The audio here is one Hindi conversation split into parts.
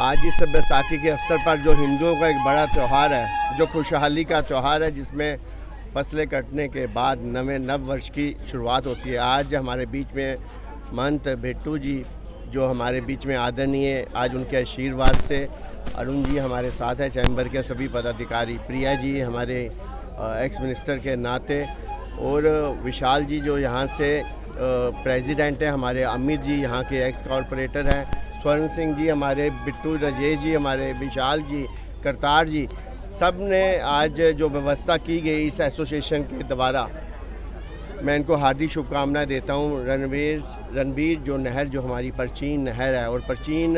आज इस बैसाखी के अवसर पर जो हिंदुओं का एक बड़ा त्यौहार है, जो खुशहाली का त्यौहार है, जिसमें फसलें कटने के बाद नव वर्ष की शुरुआत होती है। आज हमारे बीच में महंत भेट्टू जी जो हमारे बीच में आदरणीय, आज उनके आशीर्वाद से अरुण जी हमारे साथ हैं, चैम्बर के सभी पदाधिकारी, प्रिया जी हमारे एक्स मिनिस्टर के नाते, और विशाल जी जो यहाँ से प्रेसिडेंट हैं, हमारे अमित जी यहाँ के एक्स कॉरपोरेटर हैं, स्वर्ण सिंह जी हमारे, बिट्टू राजेश जी हमारे, विशाल जी, करतार जी, सब ने आज जो व्यवस्था की गई इस एसोसिएशन के द्वारा, मैं इनको हार्दिक शुभकामनाएं देता हूँ। रणबीर जो नहर जो हमारी प्राचीन नहर है, और प्राचीन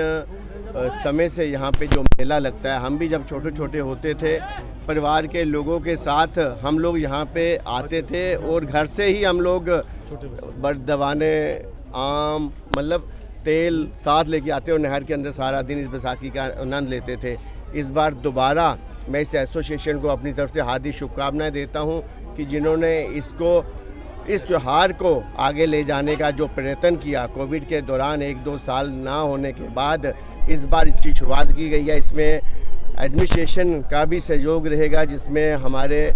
समय से यहाँ पे जो मेला लगता है, हम भी जब छोटे छोटे होते थे परिवार के लोगों के साथ हम लोग यहाँ पे आते थे, और घर से ही हम लोग दवाने, आम, मतलब तेल साथ लेके आते और नहर के अंदर सारा दिन इस बैसाखी का आनंद लेते थे। इस बार दोबारा मैं इस एसोसिएशन को अपनी तरफ से हार्दिक शुभकामनाएं देता हूं कि जिन्होंने इस त्यौहार को आगे ले जाने का जो प्रयत्न किया, कोविड के दौरान 1-2 साल ना होने के बाद इस बार इसकी शुरुआत की गई है। इसमें एडमिनिस्ट्रेशन का भी सहयोग रहेगा, जिसमें हमारे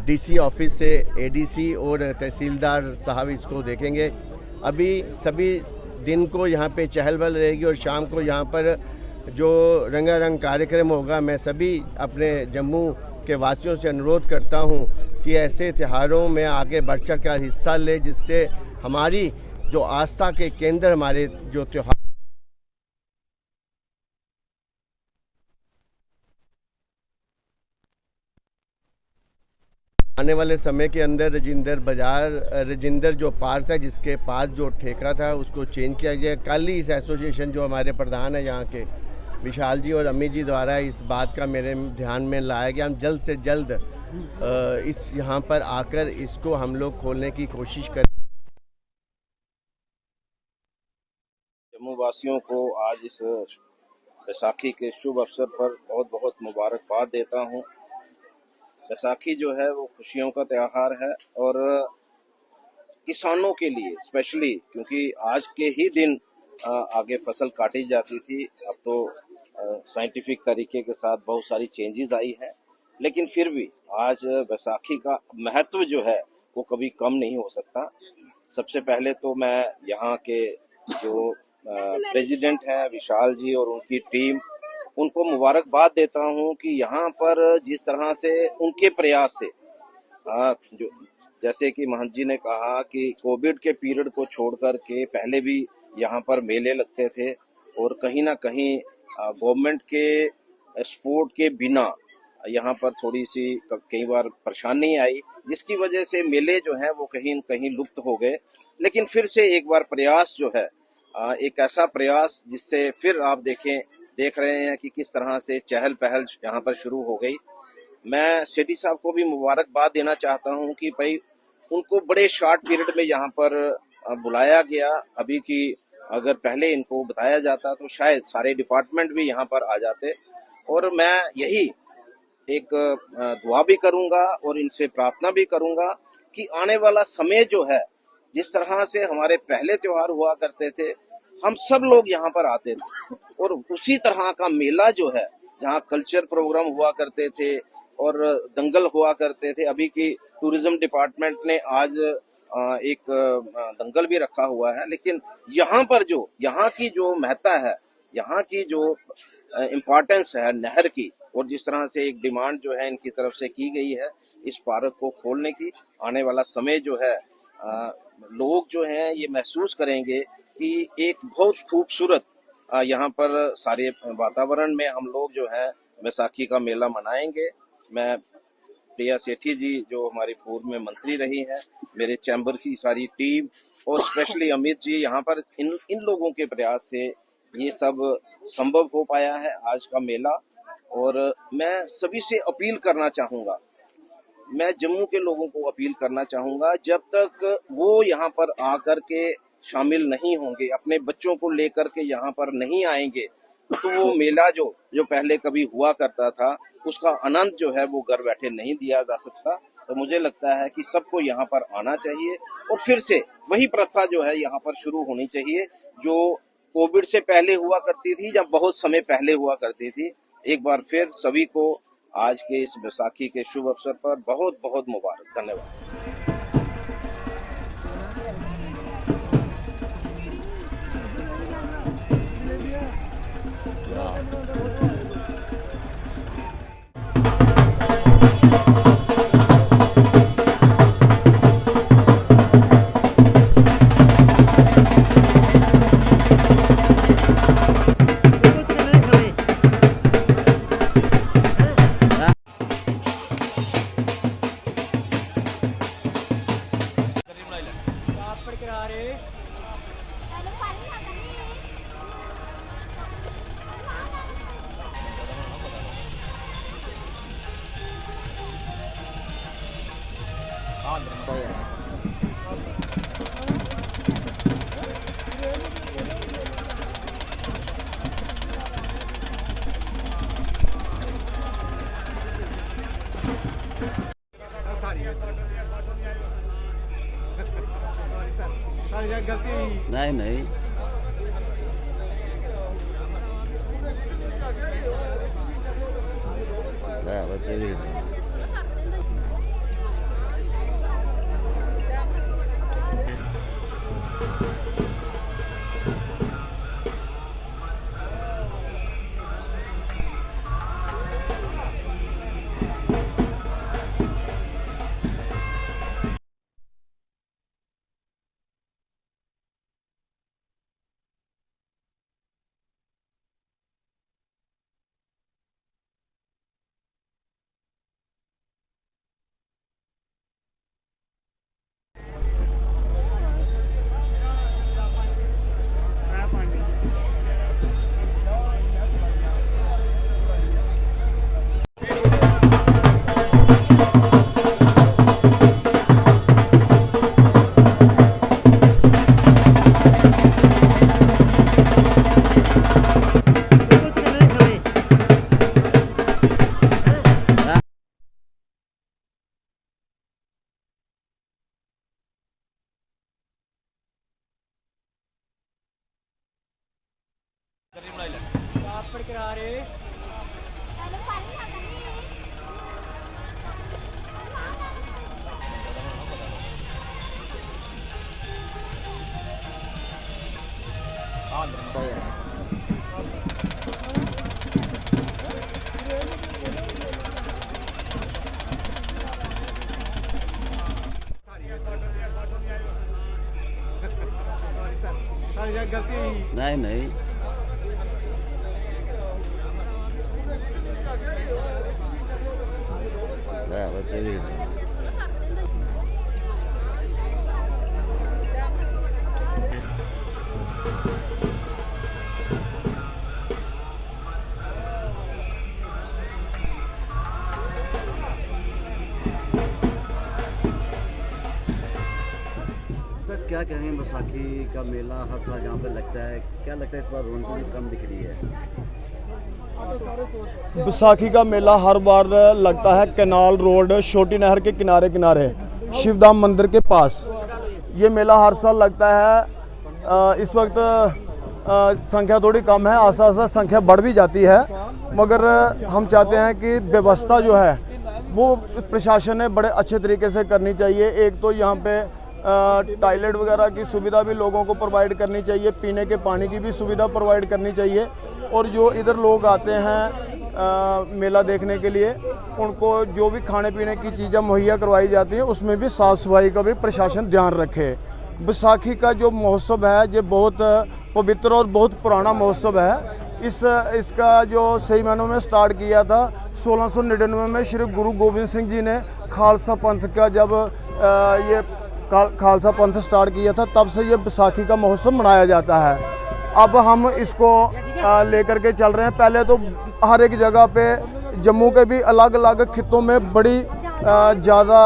डीसी ऑफिस से एडीसी और तहसीलदार साहब इसको देखेंगे। अभी सभी दिन को यहाँ पे चहल पहल रहेगी, और शाम को यहाँ पर जो रंगारंग कार्यक्रम होगा। मैं सभी अपने जम्मू के वासियों से अनुरोध करता हूँ कि ऐसे त्योहारों में आगे बढ़ चढ़ कर हिस्सा ले, जिससे हमारी जो आस्था के केंद्र हमारे जो त्योहार आने वाले समय के अंदर रजिंदर जो पार्क है, जिसके पास जो ठेका था उसको चेंज किया गया। कल ही इस एसोसिएशन जो हमारे प्रधान है यहाँ के विशाल जी और अमित जी द्वारा इस बात का मेरे ध्यान में लाया गया। हम जल्द से जल्द इस यहाँ पर आकर इसको हम लोग खोलने की कोशिश करें। जम्मू वासियों को आज इस बैसाखी के शुभ अवसर पर बहुत बहुत मुबारकबाद देता हूँ। बैसाखी जो है वो खुशियों का त्योहार है, और किसानों के लिए स्पेशली, क्योंकि आज के ही दिन आगे फसल काटी जाती थी। अब तो साइंटिफिक तरीके के साथ बहुत सारी चेंजेस आई है, लेकिन फिर भी आज बैसाखी का महत्व जो है वो कभी कम नहीं हो सकता। सबसे पहले तो मैं यहाँ के जो प्रेसिडेंट हैं विशाल जी और उनकी टीम, उनको मुबारकबाद देता हूँ कि यहाँ पर जिस तरह से उनके प्रयास से जो जैसे कि महंत जी ने कहा कि कोविड के पीरियड को छोड़ कर के पहले भी यहाँ पर मेले लगते थे, और कहीं ना कहीं गवर्नमेंट के सपोर्ट के बिना यहाँ पर थोड़ी सी कई बार परेशानी आई, जिसकी वजह से मेले जो है वो कहीं न कहीं लुप्त हो गए। लेकिन फिर से एक बार प्रयास जो है, एक ऐसा प्रयास जिससे फिर आप देख रहे हैं कि किस तरह से चहल पहल यहाँ पर शुरू हो गई। मैं सेठी साहब को भी मुबारकबाद देना चाहता हूँ कि भाई उनको बड़े शॉर्ट पीरियड में यहाँ पर बुलाया गया। अभी की अगर पहले इनको बताया जाता तो शायद सारे डिपार्टमेंट भी यहाँ पर आ जाते। और मैं यही एक दुआ भी करूंगा और इनसे प्रार्थना भी करूंगा कि आने वाला समय जो है, जिस तरह से हमारे पहले त्योहार हुआ करते थे, हम सब लोग यहाँ पर आते थे, और उसी तरह का मेला जो है, जहाँ कल्चर प्रोग्राम हुआ करते थे और दंगल हुआ करते थे। अभी की टूरिज्म डिपार्टमेंट ने आज एक दंगल भी रखा हुआ है, लेकिन यहाँ पर जो यहाँ की जो महत्ता है, यहाँ की जो इम्पोर्टेंस है नहर की, और जिस तरह से एक डिमांड जो है इनकी तरफ से की गई है इस पार्क को खोलने की, आने वाला समय जो है लोग जो हैं ये महसूस करेंगे कि एक बहुत खूबसूरत यहाँ पर सारे वातावरण में हम लोग जो है बैसाखी का मेला मनाएंगे। मैं प्रिया सेठी जी जो हमारी पूर्व में मंत्री रही हैं, मेरे चैम्बर की सारी टीम और स्पेशली अमित जी, यहाँ पर इन लोगों के प्रयास से ये सब संभव हो पाया है आज का मेला। और मैं सभी से अपील करना चाहूँगा, मैं जम्मू के लोगों को अपील करना चाहूँगा, जब तक वो यहाँ पर आकर के शामिल नहीं होंगे, अपने बच्चों को लेकर के यहाँ पर नहीं आएंगे, तो वो मेला जो पहले कभी हुआ करता था उसका आनंद जो है वो घर बैठे नहीं दिया जा सकता। तो मुझे लगता है कि सबको यहाँ पर आना चाहिए और फिर से वही प्रथा जो है यहाँ पर शुरू होनी चाहिए जो कोविड से पहले हुआ करती थी या बहुत समय पहले हुआ करती थी। एक बार फिर सभी को आज के इस बैसाखी के शुभ अवसर पर बहुत बहुत मुबारक। धन्यवाद। नहीं नहीं नहीं नहीं क्या कहेंगे, बैसाखी का मेला हर साल यहाँ पे लगता है, क्या लगता है इस बार रौनक कम दिख रही है? बैसाखी का मेला हर बार लगता है कैनाल रोड छोटी नहर के किनारे किनारे शिवधाम मंदिर के पास। ये मेला हर साल लगता है। इस वक्त संख्या थोड़ी कम है, आस्ता आस्ता संख्या बढ़ भी जाती है, मगर हम चाहते हैं कि व्यवस्था जो है वो प्रशासन ने बड़े अच्छे तरीके से करनी चाहिए। एक तो यहाँ पे टॉयलेट वगैरह की सुविधा भी लोगों को प्रोवाइड करनी चाहिए, पीने के पानी की भी सुविधा प्रोवाइड करनी चाहिए, और जो इधर लोग आते हैं मेला देखने के लिए उनको जो भी खाने पीने की चीज़ें मुहैया करवाई जाती हैं उसमें भी साफ़ सफाई का भी प्रशासन ध्यान रखे। बैसाखी का जो महोत्सव है ये बहुत पवित्र और बहुत पुराना महोत्सव है। इसका जो सही मायनों में स्टार्ट किया था 1699 में श्री गुरु गोविंद सिंह जी ने खालसा पंथ का जब ये खालसा पंथ स्टार्ट किया था, तब से ये बैसाखी का महोत्सव मनाया जाता है। अब हम इसको लेकर के चल रहे हैं। पहले तो हर एक जगह पे जम्मू के भी अलग अलग खित्तों में बड़ी ज़्यादा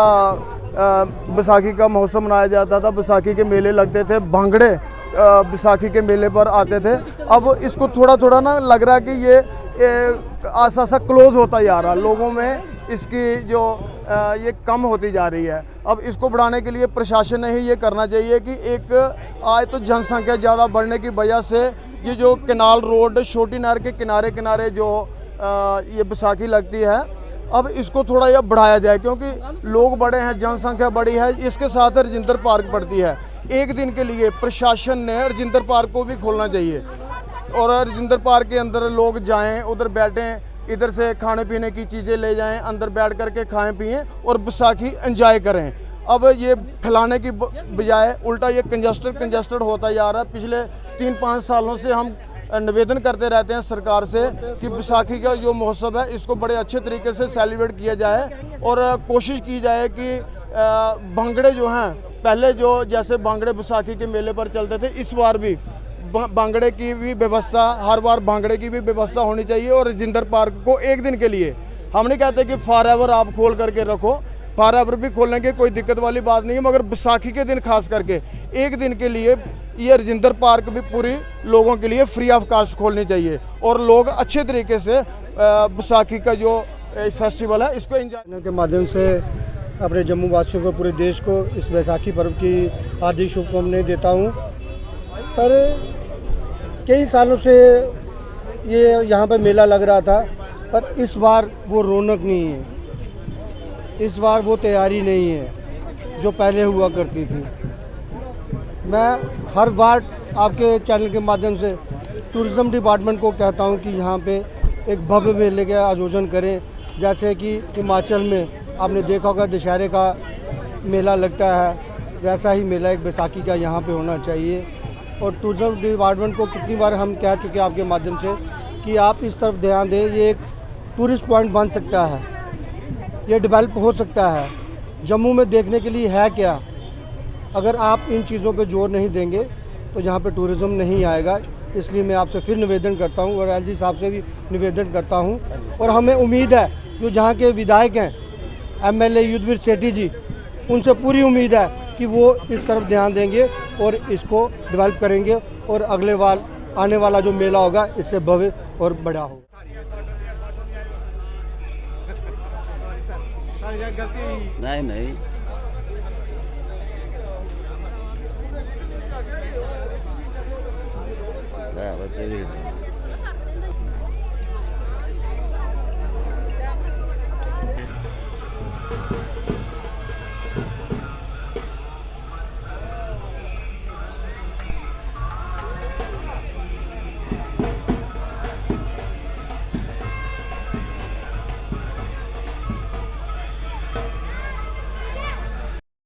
बैसाखी का महोत्सव मनाया जाता था। बैसाखी के मेले लगते थे, भांगड़े बैसाखी के मेले पर आते थे। अब इसको थोड़ा थोड़ा ना लग रहा है कि ये आसा सा क्लोज होता जा रहा, लोगों में इसकी जो ये कम होती जा रही है। अब इसको बढ़ाने के लिए प्रशासन ने ही ये करना चाहिए कि एक आज तो जनसंख्या ज़्यादा बढ़ने की वजह से ये जो कैनाल रोड छोटी नहर के किनारे किनारे जो ये बैसाखी लगती है, अब इसको थोड़ा यह बढ़ाया जाए, क्योंकि लोग बड़े हैं, जनसंख्या बड़ी है। इसके साथ रजिंदर पार्क पड़ती है। एक दिन के लिए प्रशासन ने रजिंदर पार्क को भी खोलना चाहिए और रजिंदर पार्क के अंदर लोग जाएं, उधर बैठें, इधर से खाने पीने की चीज़ें ले जाएं, अंदर बैठ करके खाएं पिएं और बैसाखी एंजॉय करें। अब ये फैलाने की बजाय उल्टा ये कंजस्टेड होता जा रहा है। पिछले 3-5 सालों से हम निवेदन करते रहते हैं सरकार से कि बैसाखी का जो महोत्सव है इसको बड़े अच्छे तरीके से सेलिब्रेट किया जाए और कोशिश की जाए कि भांगड़े जो हैं, पहले जो जैसे भांगड़े बैसाखी के मेले पर चलते थे, इस बार भी भांगड़े की भी व्यवस्था, हर बार भांगड़े की भी व्यवस्था होनी चाहिए। और रजिंदर पार्क को एक दिन के लिए, हम नहीं कहते कि फॉर एवर आप खोल करके रखो, फॉर एवर भी खोलेंगे, कोई दिक्कत वाली बात नहीं है, मगर बैसाखी के दिन खास करके एक दिन के लिए ये रजिंदर पार्क भी पूरी लोगों के लिए फ्री ऑफ कॉस्ट खोलनी चाहिए और लोग अच्छे तरीके से बैसाखी का जो फेस्टिवल है इसको एंजॉय के माध्यम से अपने जम्मू वासियों को, पूरे देश को इस बैसाखी पर्व की हार्दिक शुभकामनाएं देता हूं। पर कई सालों से ये यहाँ पर मेला लग रहा था, पर इस बार वो रौनक नहीं है, इस बार वो तैयारी नहीं है जो पहले हुआ करती थी। मैं हर बार आपके चैनल के माध्यम से टूरिज़्म डिपार्टमेंट को कहता हूं कि यहाँ पे एक भव्य मेले का आयोजन करें, जैसे कि हिमाचल में आपने देखा होगा दशहरे का मेला लगता है, वैसा ही मेला एक बैसाखी का यहाँ पे होना चाहिए। और टूरिज़्म डिपार्टमेंट को कितनी बार हम कह चुके हैं आपके माध्यम से कि आप इस तरफ ध्यान दें, ये एक टूरिस्ट पॉइंट बन सकता है, ये डेवलप हो सकता है। जम्मू में देखने के लिए है क्या? अगर आप इन चीज़ों पे जोर नहीं देंगे तो यहाँ पे टूरिज़्म नहीं आएगा। इसलिए मैं आपसे फिर निवेदन करता हूँ और एलजी साहब से भी निवेदन करता हूँ। और हमें उम्मीद है जो जहाँ के विधायक हैं एमएलए युद्धवीर सेठी जी, उनसे पूरी उम्मीद है कि वो इस तरफ ध्यान देंगे और इसको डेवलप करेंगे और अगले बार आने वाला जो मेला होगा इससे भव्य और बड़ा होगा। नहीं बच्चे भी